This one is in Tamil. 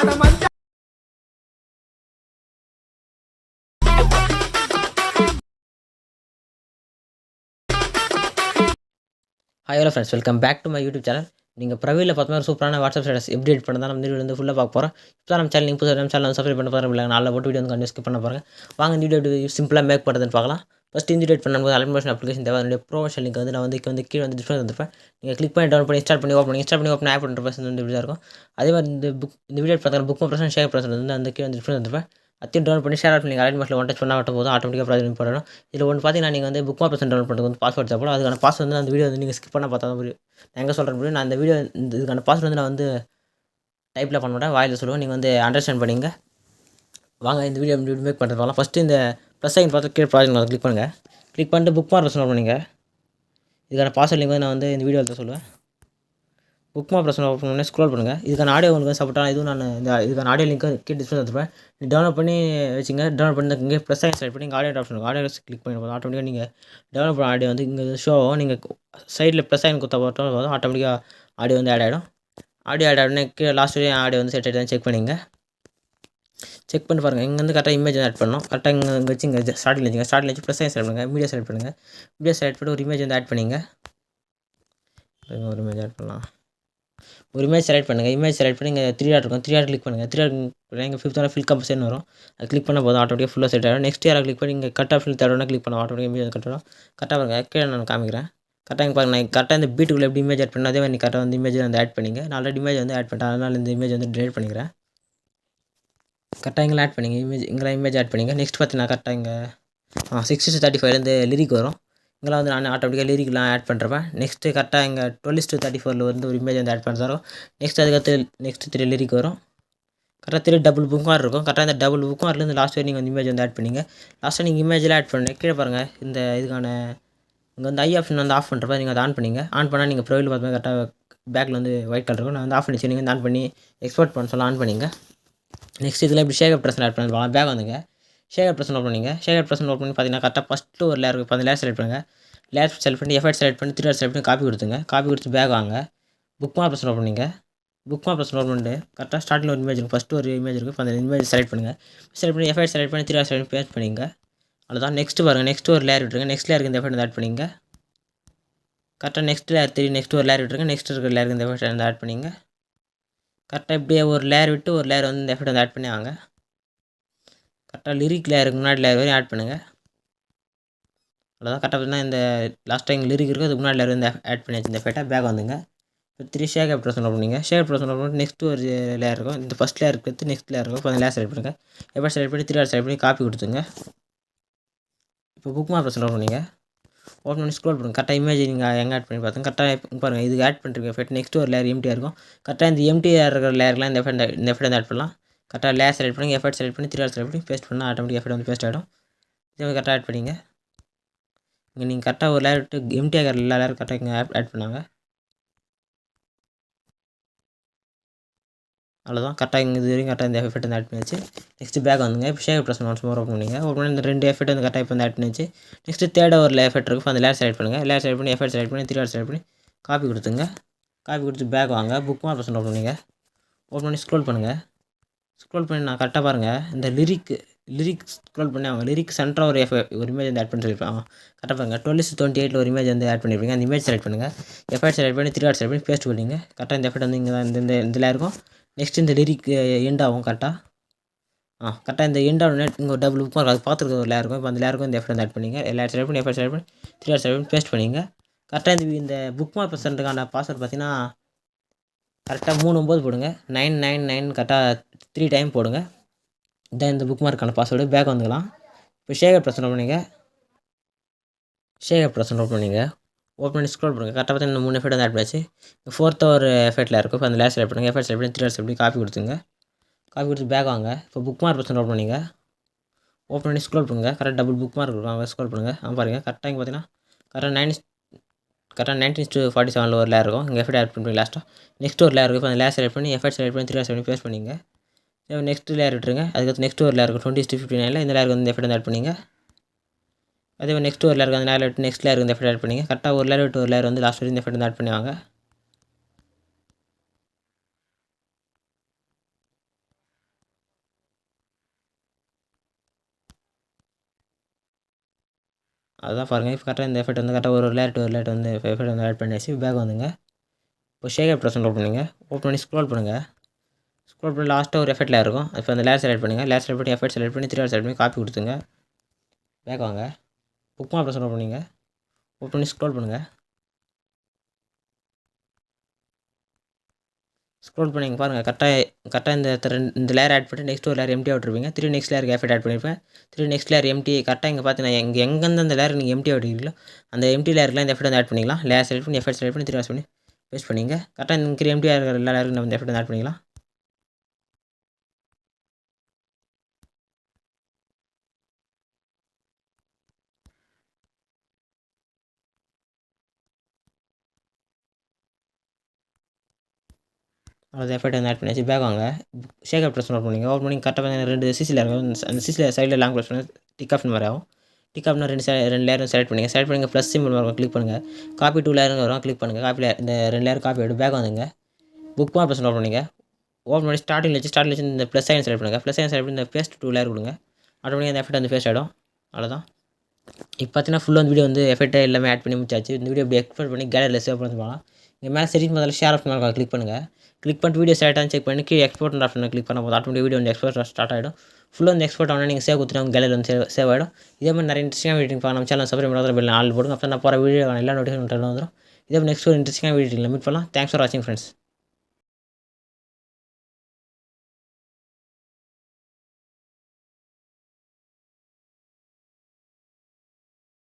Hi hello friends, welcome back to my YouTube channel. நீங்கள் ப்ரொஃபைலில் பார்த்தோம்னா ஒரு சூப்பரான வாட்ஸ்அப் ஸ்டேட்டஸ் எப்படி எடிட் பண்ணதான் நம்ம வீடியோ வந்து ஃபுல்லாக பார்க்க போகிறோம். இப்போ நம்ம சேனல் புதுசாக நம்ம சேனல் சப்ஸ்கிரைப் பண்ண போகிறோம் இல்லை நாளில் போட்டு வீடியோ வந்து கண்டிப்பாக ஸ்கிப் பண்ண போகிறேன். வாங்க இந்த வீடியோ சிம்பிளாக மேக் பண்ணுறதுன்னு பார்க்கலாம். ஃபஸ்ட் இந்த எடிட் பண்ணும்போது அலைமோஷன் அப்ளிகேஷன் தேவை. அதனுடைய ப்ரொமோஷன் லிங்க் வந்து நான் வந்து கீழே வந்து டிஸ்பிளே வந்துருப்பேன். நீங்கள் கிளிக் பண்ணி டவுன் பண்ணி இன்ஸ்டால் பண்ணி ஓப்பன் ஆப் பண்ணுற பர்சன் வந்து இப்படி தான் இருக்கும். அதே மாதிரி இந்த வீடியோ பார்த்தா புக் ப்ரெசன் ஷேர் ப்ரெசன் வந்து அந்த கீழே வந்து டிஸ்பிளே வந்துருப்பேன். அதையும் டவுன் பண்ணி ஷேர் பண்ணி அலைன் மார்க்கில் ஒன் டச் பண்ணால் மட்டும் போதும், ஆட்டோமேட்டிக்காக ப்ராஜெக்ட் போடணும். இதில் ஒன்று பார்த்தீங்கன்னா நீங்கள் வந்து புக் ப்ரெசன் டவுன்லோட் பண்ணுறது வந்து பாஸ்வேர்ட் தேவைப்படும். அதுக்கான பாஸ்வேர்ட் வந்து அந்த வீடியோ வந்து நீங்கள் ஸ்கிப் பண்ண பார்த்தா தான் புரியும். நான் எங்கே சொல்கிறேன் புரியும். நான் இந்த வீடியோ இதுக்கான பாஸ்வேர்ட் வந்து நான் வந்து டைப்பில் பண்ண மாட்டேன், வாயில் சொல்லுவேன். நீங்கள் வந்து அண்டர்ஸ்டாண்ட் பண்ணிங்க. வாங்க இந்த வீடியோ மேக் பண்ணுறது பார்க்கலாம். ஃபஸ்ட்டு இந்த ப்ளஸ் ஐக்கன் பார்த்து கீழே ப்ராஜெக்ட் கிளிக் பண்ணுங்கள். கிளிக் பண்ணிட்டு புக் மார்க் ப்ரெசன் பண்ணிங்க. இதுக்கான பாஸ்வேர்ட் லிங்க் வந்து நான் வந்து இந்த வீடியோவில் சொல்லுவேன். புக் மார்க் ப்ரெசன் ஓப்பன் பண்ணி ஸ்க்ரோல் பண்ணுங்கள். இதுக்கான ஆடியோ உங்களுக்கு சப்போர்ட்டாக இதுவும் நான் இதுக்கான ஆடியோ லிங்க் கீழே டிஸ்பிளே வந்துருப்பேன். நீ டவுன்லோட் பண்ணி வச்சுங்க. டவுன்லோட் பண்ணி இங்கே ப்ளஸ் ஐக்கன் செலக்ட் பண்ணி இங்கே ஆடியோ ஆப்ஷன் ஆடியோ கிளிக் பண்ணி போதும். ஆட்டோமேட்டிக்காக நீங்கள் டவுன்லோட் பண்ண ஆடியோ வந்து இங்கே ஷோ ஆகும். நீங்கள் சைடில் ப்ளஸ் ஐக்கன் கொடுத்தா போதும், ஆட்டோமேட்டிக்காக ஆடியோ வந்து ஆட் ஆகிடும். ஆடியோ ஆட் ஆகிடுனே கீழே லாஸ்ட் வரையும் ஆடியோ வந்து செட் ஆகிடுதான் செக் பண்ணிங்க. செக் பண்ணி பாருங்கள். இங்கே வந்து கரெக்டாக இமேஜ் ஆட் பண்ணணும். கரெக்டாக இங்கே வச்சு இங்கே ஸ்டார்டில் வச்சுங்க. ஸ்டார்டில் வச்சு ப்ளஸ் ஐக்கன் செலக்ட் பண்ணுங்கள். மீடியா செலக்ட் பண்ணுங்கள். மீடியா செலக்ட் பண்ணி ஒரு இமேஜ் வந்து ஆட் பண்ணிங்க. ஒரு இமேஜ் ஆட் பண்ணலாம். ஒரு இமேஜ் செலக்ட் பண்ணுங்கள். இமேஜ் செலக்ட் பண்ணி இங்கே 3 டாட் இருக்கும். 3 டாட் கிளிக் பண்ணுங்கள். 3 டாட் இங்கே 5th ஃபில் கம்பல்சரி வரும். அது கிளிக் பண்ண போதும் ஆட்டோமேட்டிக்காக ஃபுல்லாக செட் ஆகிடும். நெக்ஸ்ட் யாரை கிளிக் பண்ணி இங்கே கட் ஆப்ஷன் தேர்ட் கிளிக் பண்ண ஆட்டோமேட்டிக்காக இமேஜ் கட்டணும். கரெக்டாக பாருங்கள். கீழே நான் காமிக்கிறேன். கரெக்டாக இங்கே பாருங்கள். நான் கரெக்டாக இந்த பீட்டுக்குள்ளே எப்படி இமேஜ் ஆட் பண்ணணும் அதே மாதிரி கரெக்டாக வந்து இமேஜ் வந்து ஆட் பண்ணிங்க. நான் ஆல்ரெடி இமேஜ் வந்து ஆட் பண்ணிட்டேன், அதனால் இந்த இமேஜ் வந்து டிலீட் பண்ணிக்கிறேன். கரெக்டாக இங்கே ஆட் பண்ணிங்க. இமேஜ் ஆட் பண்ணிங்க. நெக்ஸ்ட் பார்த்தீங்கன்னா கரெக்டாக இங்கே 6:35 லிரிக் வரும். இங்கெல்லாம் வந்து நான் ஆட்டோமேட்டிக்காக லிரிக்லாம் ஆட் பண்ணுறப்பேன். நெக்ஸ்ட்டு கரெக்டாக இங்கே 12:34 வந்து ஒரு இமேஜ் வந்து ஆட் பண்ணுறோம். நெக்ஸ்ட் அதுக்கடுத்து நெக்ஸ்ட் 3 லிரிக் வரும். கரெக்டாக 3 டபுள் புக் மார்க் இருக்கும். கரெக்டாக இந்த டபுள் புக் மார்க்லேருந்து லாஸ்ட் வரை நீங்கள் வந்து இமேஜ் வந்து ஆட் பண்ணிங்க. லாஸ்ட்டாக நீங்கள் இமேஜில் ஆட் பண்ணி கீழே பாருங்கள். இந்த இதுக்கான இங்கே வந்து ஐ ஆப்ஷன் வந்து ஆஃப் பண்ணுறப்ப நீங்கள் அதை ஆன் பண்ணிங்க. ஆன் பண்ணால் நீங்கள் ப்ரொஃபைல் பார்த்து கரெக்டாக பேக்கில் வந்து ஒயிட் கலர் இருக்கும். நான் வந்து ஆஃப் பண்ணி நீங்கள் வந்து ஆன் பண்ணி எக்ஸ்போர்ட் பண்ண சொல்ல ஆன் பண்ணிங்க. நெக்ஸ்ட் இதில் இப்படி ஷேக் ப்ரெசன் ஆட் பண்ணி பேக் வந்துங்க. ஷேக் ப்ரெசன் ஓப்பன் பண்ணிங்க. ஷேக் ப்ரெசன் ஓப்பன் பண்ணி பார்த்தீங்கன்னா கரெக்டாக ஃபஸ்ட்டு ஒரு லேயர் இருக்கும். அந்த லேயர் செலக்ட் பண்ணுங்கள். லேயர் செலக்ட் பண்ணி எஃபர்ட் செலக்ட் பண்ணி 3 டாட் செலக்ட் பண்ணி காப்பி கொடுத்துங்க. காப்பி கொடுத்து பேக் வாங்க. புக் மார்க் ப்ரெசன் ஓப்பன் பண்ணிங்க. புக் மார்க் ப்ரெசன் ஓப்பன் பண்ணிட்டு கரெக்டாக ஸ்டார்டில் ஒரு இமேஜ் இருக்கும். ஃபஸ்ட்டு ஒரு இமேஜ் இருக்கும். அந்த இமேஜ் செலக்ட் பண்ணுங்கள். செலக்ட் பண்ணி எஃபர்ட் செலக்ட் பண்ணி 3 டாட் செலக்ட் பண்ணி பேஸ்ட் பண்ணிங்க. அவ்வளோதான். நெக்ஸ்ட்டு பாருங்கள். நெக்ஸ்ட் ஒரு லேயர் விட்டுருங்க. நெக்ஸ்ட் லேயருக்கு இந்த எஃபர்ட் ஆட் பண்ணிங்க. கரெக்டாக நெக்ஸ்ட் லேயர் 3 நெக்ஸ்ட் ஒரு லேயர் விட்டுருங்க. நெக்ஸ்ட் இருக்கிற லேயருக்கு இந்த எஃபர்ட் வந்து ஆட் பண்ணிங்க. கரெக்டாக இப்படியே ஒரு லேயர் விட்டு ஒரு லேயர் வந்து இந்த எஃபர்ட் வந்து ஆட் பண்ணி வாங்க. கரெக்டாக லிரிக் லேயருக்கு முன்னாடி லேயர் வரையும் ஆட் பண்ணுங்கள். அவ்வளோதான். கரெக்டாக பார்த்தீங்கன்னா இந்த லாஸ்ட் டைம் லிரிக் இருக்குது அதுக்கு முன்னாடி லேயர் வந்து ஆட் பண்ணியாச்சு. இந்த எஃபெக்டாக பேக் வந்துங்க. இப்போ 3 ஷேக் ப்ரெசன் ஓப்பன் பண்ணிங்க. ஷேக் ப்ரெசன் ஓப்பன் பண்ணி நெக்ஸ்ட் ஒரு லேயர் இருக்கும். இந்த ஃபஸ்ட் லேயர் எடுத்து நெக்ஸ்ட் லேயர் இருக்கும். இப்போ அந்த லேயர் செலக்ட் பண்ணுங்கள். எஃபர்ட் செலக்ட் பண்ணி 3 டாட் செலக்ட் பண்ணி காப்பி கொடுத்துங்க. இப்போ புக் மார்க் ப்ரெசன் ஓப்பன் பண்ணிங்க. ஓப்பன் பண்ணி ஸ்க்ரோல் பண்ணுங்கள். கரெக்டாக இமேஜ் நீங்கள் எங்கே ஆட் பண்ணி பார்த்துங்க. கரெக்டாக பாருங்கள். இதுக்கு ஆட் பண்ணிருக்க எஃபெக்ட் நெக்ஸ்ட் ஒரு லேயர் எம்டியாக இருக்கும். கரெக்டாக இந்த எம்டியாக இருக்கிற லேயர்லாம் இந்த எஃபெக்ட் வந்து ஆட் பண்ணலாம். கரெக்டாக லேயர் செலக்ட் பண்ணி எஃபெக்ட் செலக்ட் பண்ணி 3 டாட் செலக்ட் பண்ணி பேஸ்ட் பண்ணால் ஆட்டோமேட்டிக் எஃபெக்ட் வந்து பேஸ்ட் ஆகிடும். இதே மாதிரி கரெக்டாக ஆட் பண்ணிங்க. இங்கே நீங்கள் கரெக்டாக ஒரு லேயர் விட்டு எம்டியாக இருக்கிற எல்லா லேயரும் கரெக்டாக இங்கே ஆட் பண்ணாங்க. அவ்வளோதான். கரெக்டாக இங்கே இது வரைக்கும் கரெக்டாக இந்த எஃபெக்ட் வந்து ஆட் பண்ணிச்சு. நெக்ஸ்ட் பேக் வந்துங்க. இப்போ ஷேக் ப்ரெசன் ஒன்ஸ் மோர் ஓப்பன் பண்ணிங்க. ஓப்பன் பண்ணி இந்த 2 எஃபெக்ட் வந்து கரெக்டாக இப்போ வந்து ஆட் பண்ணிச்சு. நெக்ஸ்ட் தேர்ட் ஒரு எஃபெக்ட் இருக்கும். அந்த லேயர் செலக்ட் பண்ணுங்கள். லேயர் செலக்ட் பண்ணி எஃபெக்ட் செலக்ட் பண்ணி 3 டாட் செலக்ட் பண்ணி காப்பி கொடுத்துங்க. காப்பி கொடுத்து பேக் வாங்க. புக் மார்க் ப்ரெசன் ஓப்பன் பண்ணிங்க. ஓப்பன் பண்ணி ஸ்க்ரோல் பண்ணுங்கள். ஸ்க்ரோல் பண்ணி நான் கரெக்டாக பாருங்கள். இந்த லிரிக் ஸ்க்ரோல் பண்ணி அவங்க லிரிக் சென்டராக ஒரு இமேஜ் வந்து ஆட் பண்ணி சொல்லியிருப்பாங்க. கரெக்டாக பாருங்கள். 12:28 ஒரு இமேஜ் வந்து ஆட் பண்ணியிருப்பீங்க. அந்த இமேஜ் செலக்ட் பண்ணுங்கள். எஃபெக்ட் செலக்ட் பண்ணி 3 டாட் செலக்ட் பண்ணி பேஸ்ட் பண்ணிங்க. கரெக்டாக இந்த எஃபெக்ட் வந்து இங்கே தான் இந்த லேயர் இருக்கும். நெக்ஸ்ட் இந்த லிரிக் எண்ட் ஆகும். கரெக்டாக கரெக்டாக இந்த எண்ட் ஆகும். இங்கே டபுள் புக் மார்க் அது பார்த்துருக்க ஒரு லேயர் இருக்கும். இப்போ அந்த லேயருக்கும் இந்த எஃபெக்ட் வந்து ஆட் பண்ணிங்க. எல்லா செலக்ட் பண்ணி எஃபெக்ட் செலக்ட் பண்ணி 3 டாட் செலக்ட் பண்ணி பேஸ்ட் பண்ணிங்க. கரெக்டாக இந்த புக் மார்க் ப்ரெசன்ட்டுக்கான பாஸ்வேர்ட் பார்த்தீங்கன்னா கரெக்டாக 39 போடுங்க. 999 கரெக்டாக 3 டைம் போடுங்க. இதான் இந்த புக் மார்க்கான பாஸ்வேர்டு. பேக் வந்துக்கலாம். இப்போ ஷேக் ப்ரெசன் ஓப்பன் பண்ணிங்க. ஷேக் ப்ரெசன் ஓப்பன் பண்ணிங்க. ஓப்பன் பண்ணி ஸ்க்ரோல் பண்ணுங்கள். கரெக்டாக பார்த்தீங்கன்னா இந்த 3 எஃபெக்ட் வந்து ஆட் பண்ணிச்சு. ஃபோர்த்து ஒரு எஃபெக்ட்டில் இருக்கும். இப்போ அந்த லேயர் செலக்ட் பண்ணுங்கள். எஃபெக்ட் செலக்ட் பண்ணி 3 டாட் செலக்ட் பண்ணி காப்பி கொடுத்துங்க. காப்பி கொடுத்து பேக் வாங்க. இப்போ புக் மார்க் ப்ரெசன் ஓப்பன் பண்ணிங்க. ஓப்பன் பண்ணி ஸ்க்ரோல் பண்ணுங்கள். கரெக்டாக டபுள் புக் மார்க் இருக்கும். அவங்க ஸ்க்ரோல் பண்ணுங்கள். பாருங்கள். கரெக்டாக இங்கே பார்த்தீங்கன்னா கரெக்டாக 19:47 ஒரு லேயர் இருக்கும். இங்கே எஃபெக்ட் ஆட் பண்ணி லாஸ்ட்டாக நெக்ஸ்ட் ஒரு லேயர் இருக்கும். இப்போ அந்த லேயர் செலக்ட் பண்ணி எஃபெக்ட் செலக்ட் பண்ணி 3 டாட் செலக்ட் பண்ணி பேஸ்ட் பண்ணிங்க. நெக்ஸ்ட் லேயர் விட்டுருங்க. அதுக்கு நெக்ஸ்ட் ஒரு லேயர் இருக்கும். 20:59 இந்த லேயருக்கு வந்து எஃபெக்ட் வந்து ஆட் பண்ணிங்க. அதே மாதிரி நெக்ஸ்ட் ஒரு லேயருக்கு அந்த லேயர் விட்டு நெக்ஸ்ட் லேயருக்கு இந்த எஃபெக்ட் ஆட் பண்ணிங்க. கரெக்டாக ஒரு லேயர் விட்டு ஒரு லேயர் வந்து லாஸ்ட் வரைக்கும் இந்த எஃபெக்ட் வந்து ஆட் பண்ணுவாங்க. அதுதான் பாருங்கள். இப்போ கரெக்டாக இந்த எஃபெக்ட் வந்து கரெக்டாக ஒரு லேயர் வந்து எஃபெக்ட் வந்து ஆட் பண்ணியாச்சு. பேக் வந்துங்க. இப்போ ஷேக் ப்ரெஸ் ஓப்பன் பண்ணுங்க. ஓப்பன் பண்ணி ஸ்க்ரோல் பண்ணுங்கள். ஸ்க்ரோல் பண்ணி லாஸ்ட்டாக ஒரு எஃபெக்ட் லேயர் இருக்கும். இப்போ அந்த லேயர் செலக்ட் பண்ணுங்கள். லேயர் செலக்ட் பண்ணி எஃபெக்ட் செலக்ட் பண்ணி 3 செலக்ட் பண்ணி காப்பி கொடுத்துங்க. பேக் வாங்க. புக் மார்க் ப்ரெஸ் ஓப்பன் பண்ணிங்க. ஓப்பன் பண்ணி ஸ்க்ரோல் பண்ணுங்கள். ஸ்க்ரோல் பண்ணி இங்கே பாருங்கள். கரெக்டாக இந்த லேயர் ஆட் பண்ணி நெக்ஸ்ட் ஒரு லேயர் எம்டியாக விட்டுருப்பீங்க. 3 நெக்ஸ்ட் லேயருக்கு எஃபெக்ட் ஆட் பண்ணியிருப்பேன். 3 நெக்ஸ்ட் லேயர் எம்டி. கரெக்டாக இங்கே பார்த்தீங்கன்னா எங்கேருந்து அந்த லேயர் நீங்கள் எம்டியாக விட்டுருக்கீங்களோ அந்த எம்டி லேயர்லாம் இந்த எஃபெக்ட் வந்து ஆட் பண்ணிக்கலாம். லேயர் செலக்ட் பண்ணி எஃபெக்ட் செலக்ட் பண்ணி 3 பண்ணி பேஸ்ட் பண்ணிங்க. கரெக்டாக இந்த எம்டியாக இருக்கிற எல்லா லேயருக்கு நம்ம இந்த எஃபெக்ட் வந்து ஆட் பண்ணிக்கலாம். அது எஃபெக்ட் வந்து ஆட் பண்ணியாச்சு. பேக் வாங்க. ஷேக் ப்ரெஸ் ஓப்பன் பண்ணிங்க. ஓப்பன் பண்ணி கரெக்டாக 2 சிசி லேயர் இருக்கும். அந்த சிசி லேயர் சைடில் லாங் ப்ரெஸ் பண்ணி டிக் ஆஃப் மாதிரி ஆகும். டிக் ஆஃப்னா 2 லேயரும் செலக்ட் பண்ணிங்க. செலக்ட் பண்ணி ப்ளஸ் சிம்பிள் வரும். கிளிக் பண்ணுங்கள். காப்பி 2 லேயருங்க வரும். கிளிக் பண்ணுங்கள். காப்பி லேயர் இந்த 2 லேயர் காப்பி ஆகிடும். பேக் வந்துங்க. புக் மார்க் ப்ரெஸ் ஓப்பன் பண்ணிங்க. ஓப்பன் பண்ணி ஸ்டார்டிங் வச்சு இந்த ப்ளஸ் சைன் செலக்ட் பண்ணுங்கள். ப்ளஸ் சைன் செலக்ட் பண்ணி இந்த பேஸ்ட் 2 லேயர் கொடுங்க. ஆட்டோமேட்டிக்காக அந்த எஃபெக்ட் வந்து பேஸ்ட் ஆகிடும். அவ்வளோதான். இப்போ பார்த்தீங்கன்னா ஃபுல்லாக வந்து வீடியோ வந்து எஃபெக்ட் எல்லாமே ஆட் பண்ணி முடிச்சாச்சு. இந்த வீடியோ இப்படி எக்ஸ்போர்ட் பண்ணி கேலரியில் சேவ் பண்ணி போகலாம். இங்கே மேலே செட்டிங் முதல்ல ஷேர் ஆப்ஷன் இருக்கும். கிளிக் பண்ணுங்கள். கிளிக் பண்ணிட்டு வீடியோ செலக்டாக செக் பண்ணி கீழே எக்ஸ்போர்ட் ஆப்ஷன் கிளிக் பண்ண போது ஆட்டோமேட்டிக் வீடியோ வந்து எக்ஸ்போர்ட் ஸ்டார்ட் ஆகிடும். ஃபுல்லாக வந்து எக்ஸ்போர்ட் ஆனால் நீங்கள் சேவ் கொடுத்துட்டு கேலரி வந்து சேவ் ஆகிடும். இதே மாதிரி நிறைய இன்ட்ரெஸ்டிங்காக வீடியோ பார்க்க நம்ம சேனல் சப்ஸ்கிரைப் பண்ணாத பெல் ஆல் போடுங்க. அப்போ நான் போகிற வீடியோ எல்லா நோட்டிஃபிகேஷன் வந்துடும். இதே நெக்ஸ்ட் ஒரு இன்ட்ரெஸ்டிங்காக வீடியோ மீட் பண்ணலாம். தேங்க்ஸ் ஃபார் வாட்சிங் ஃப்ரெண்ட்ஸ்.